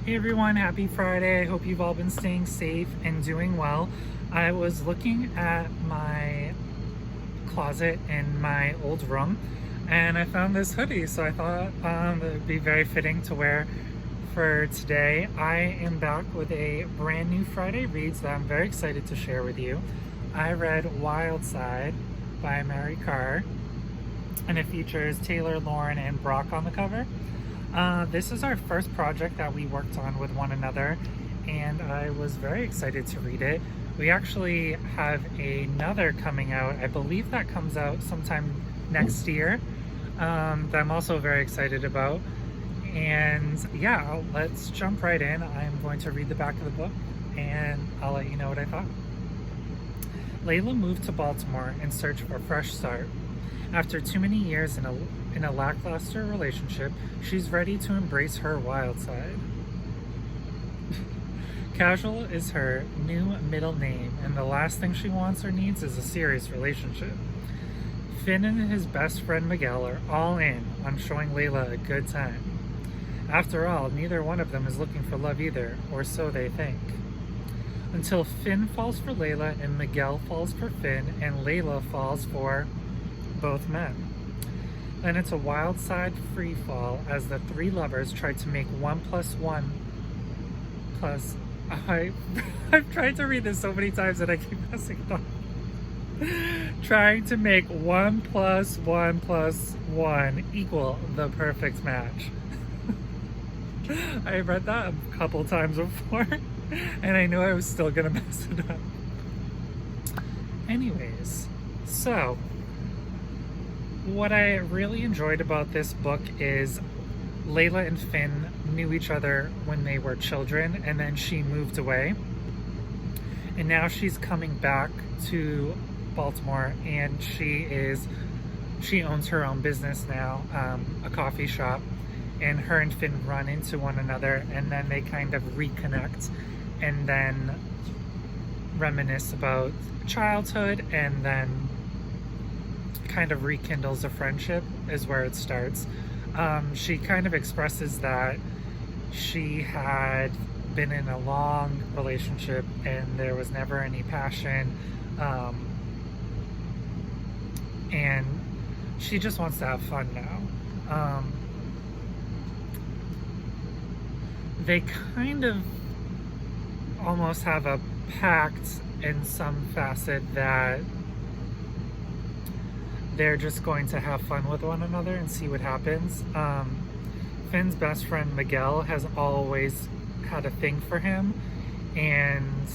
Hey everyone, happy Friday. I hope you've all been staying safe and doing well. I was looking at my closet in my old room and I found this hoodie, so I thought it would be very fitting to wear for today. I am back with a brand new Friday Reads that I'm very excited to share with you. I read Wildside by Carr, and it features Taylor, Lauren, and Brock on the cover. This is our first project that we worked on with one another, and I was very excited to read it. We actually have another coming out. I believe that comes out sometime next year, that I'm also very excited about. And yeah, let's jump right in. I'm going to read the back of the book and I'll let you know what I thought. Layla moved to Baltimore in search of a fresh start. After too many years in a lackluster relationship, she's ready to embrace her wild side. Casual is her new middle name, and the last thing she wants or needs is a serious relationship. Finn and his best friend Miguel are all in on showing Layla a good time. After all, neither one of them is looking for love either, or so they think. Until Finn falls for Layla and Miguel falls for Finn and Layla falls for both men. Then it's a wild side freefall as the three lovers try to make 1 + 1 plus... I've tried to read this so many times that I keep messing it up. Trying to make 1 + 1 + 1 equal the perfect match. I read that a couple times before, and I knew I was still gonna mess it up. Anyways, so what I really enjoyed about this book is Layla and Finn knew each other when they were children, and then she moved away. And now she's coming back to Baltimore, and she owns her own business now, a coffee shop. And her and Finn run into one another, and then they kind of reconnect and then reminisce about childhood, and then kind of rekindles a friendship is where it starts. She kind of expresses that she had been in a long relationship and there was never any passion, and she just wants to have fun now. They kind of almost have a pact in some facet that they're just going to have fun with one another and see what happens. Finn's best friend Miguel has always had a thing for him, and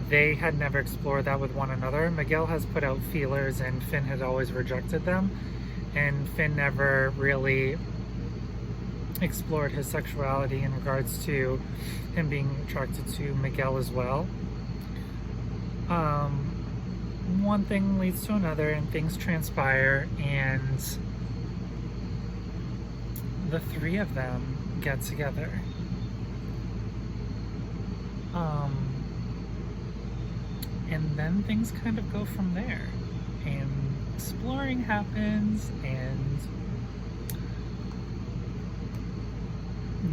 they had never explored that with one another. Miguel has put out feelers and Finn had always rejected them, and Finn never really explored his sexuality in regards to him being attracted to Miguel as well. One thing leads to another and things transpire, and the three of them get together. And then things kind of go from there, and exploring happens, and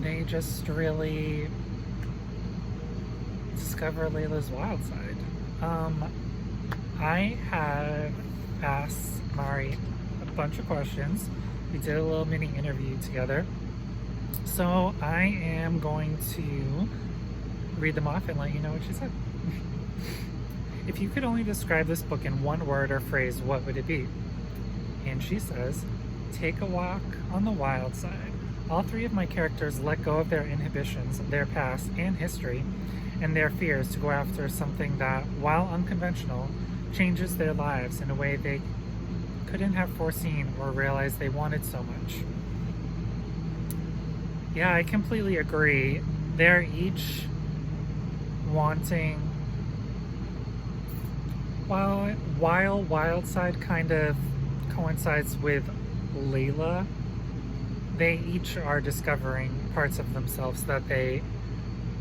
they just really discover Layla's wild side. I have asked Mari a bunch of questions. We did a little mini interview together. So I am going to read them off and let you know what she said. If you could only describe this book in one word or phrase, what would it be? And she says, take a walk on the wild side. All three of my characters let go of their inhibitions, their past and history, and their fears to go after something that, while unconventional, changes their lives in a way they couldn't have foreseen or realized they wanted so much. Yeah, I completely agree. They're each wanting, while Wildside kind of coincides with Layla, they each are discovering parts of themselves that they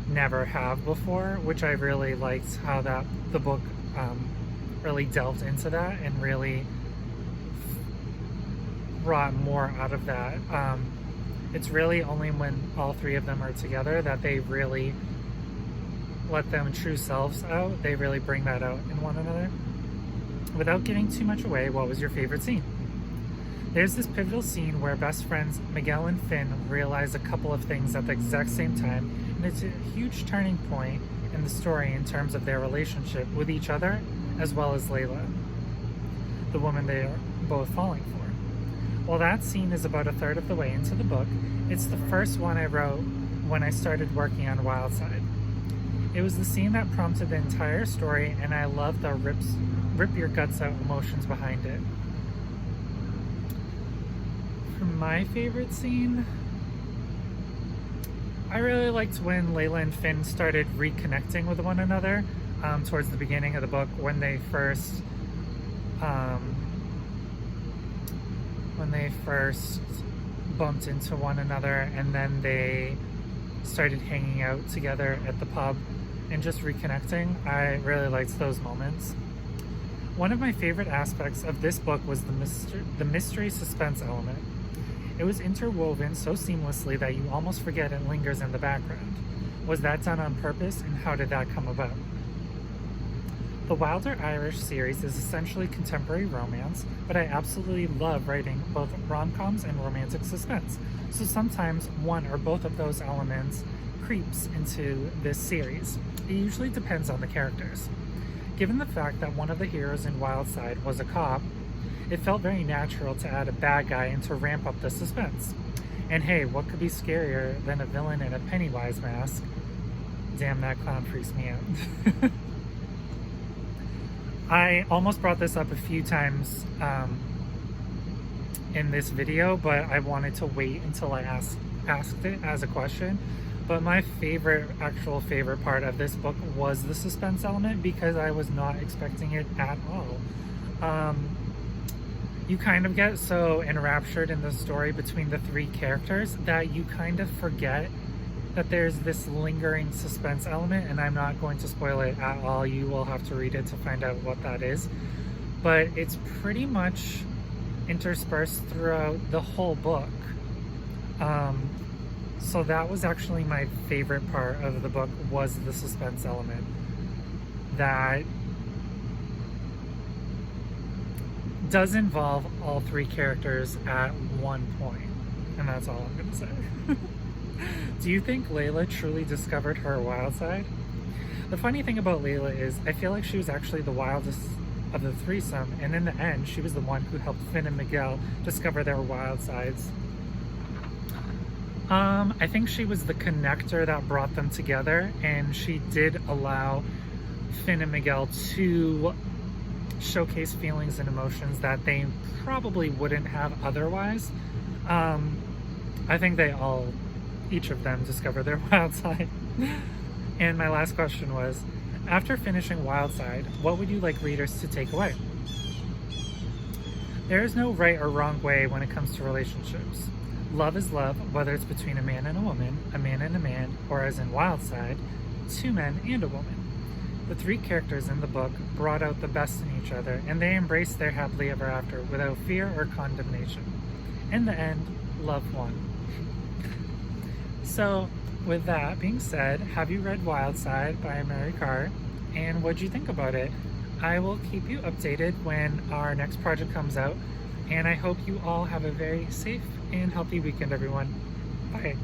never have before, which I really liked how that the book really delved into that and really brought more out of that. It's really only when all three of them are together that they really let them true selves out. They really bring that out in one another. Without giving too much away, what was your favorite scene? There's this pivotal scene where best friends Miguel and Finn realize a couple of things at the exact same time, and it's a huge turning point in the story in terms of their relationship with each other, as well as Layla, the woman they are both falling for. While that scene is about a third of the way into the book, it's the first one I wrote when I started working on Wildside. It was the scene that prompted the entire story, and I love the rip your guts out emotions behind it. For my favorite scene, I really liked when Layla and Finn started reconnecting with one another towards the beginning of the book, when they first bumped into one another, and then they started hanging out together at the pub and just reconnecting. I really liked those moments. One of my favorite aspects of this book was the mystery suspense element. It was interwoven so seamlessly that you almost forget it lingers in the background. Was that done on purpose, and how did that come about? The Wilder Irish series is essentially contemporary romance, but I absolutely love writing both rom-coms and romantic suspense, so sometimes one or both of those elements creeps into this series. It usually depends on the characters. Given the fact that one of the heroes in Wildside was a cop, it felt very natural to add a bad guy and to ramp up the suspense. And hey, what could be scarier than a villain in a Pennywise mask? Damn, that clown freaks me out. I almost brought this up a few times in this video, but I wanted to wait until I asked it as a question. But my actual favorite part of this book was the suspense element, because I was not expecting it at all. You kind of get so enraptured in the story between the three characters that you kind of forget that there's this lingering suspense element, and I'm not going to spoil it at all. You will have to read it to find out what that is. But it's pretty much interspersed throughout the whole book. So that was actually my favorite part of the book, was the suspense element. That does involve all three characters at one point, and that's all I'm going to say. Do you think Layla truly discovered her wild side? The funny thing about Layla is I feel like she was actually the wildest of the threesome, and in the end she was the one who helped Finn and Miguel discover their wild sides. I think she was the connector that brought them together, and she did allow Finn and Miguel to showcase feelings and emotions that they probably wouldn't have otherwise. I think each of them discovered their wild side. And my last question was, after finishing Wildside, what would you like readers to take away? There is no right or wrong way when it comes to relationships. Love is love, whether it's between a man and a woman, a man and a man, or as in Wildside, two men and a woman. The three characters in the book brought out the best in each other, and they embraced their happily ever after without fear or condemnation. In the end, love won. So, with that being said, have you read Wildside by Mary Carr? And what'd you think about it? I will keep you updated when our next project comes out, and I hope you all have a very safe and healthy weekend, everyone. Bye.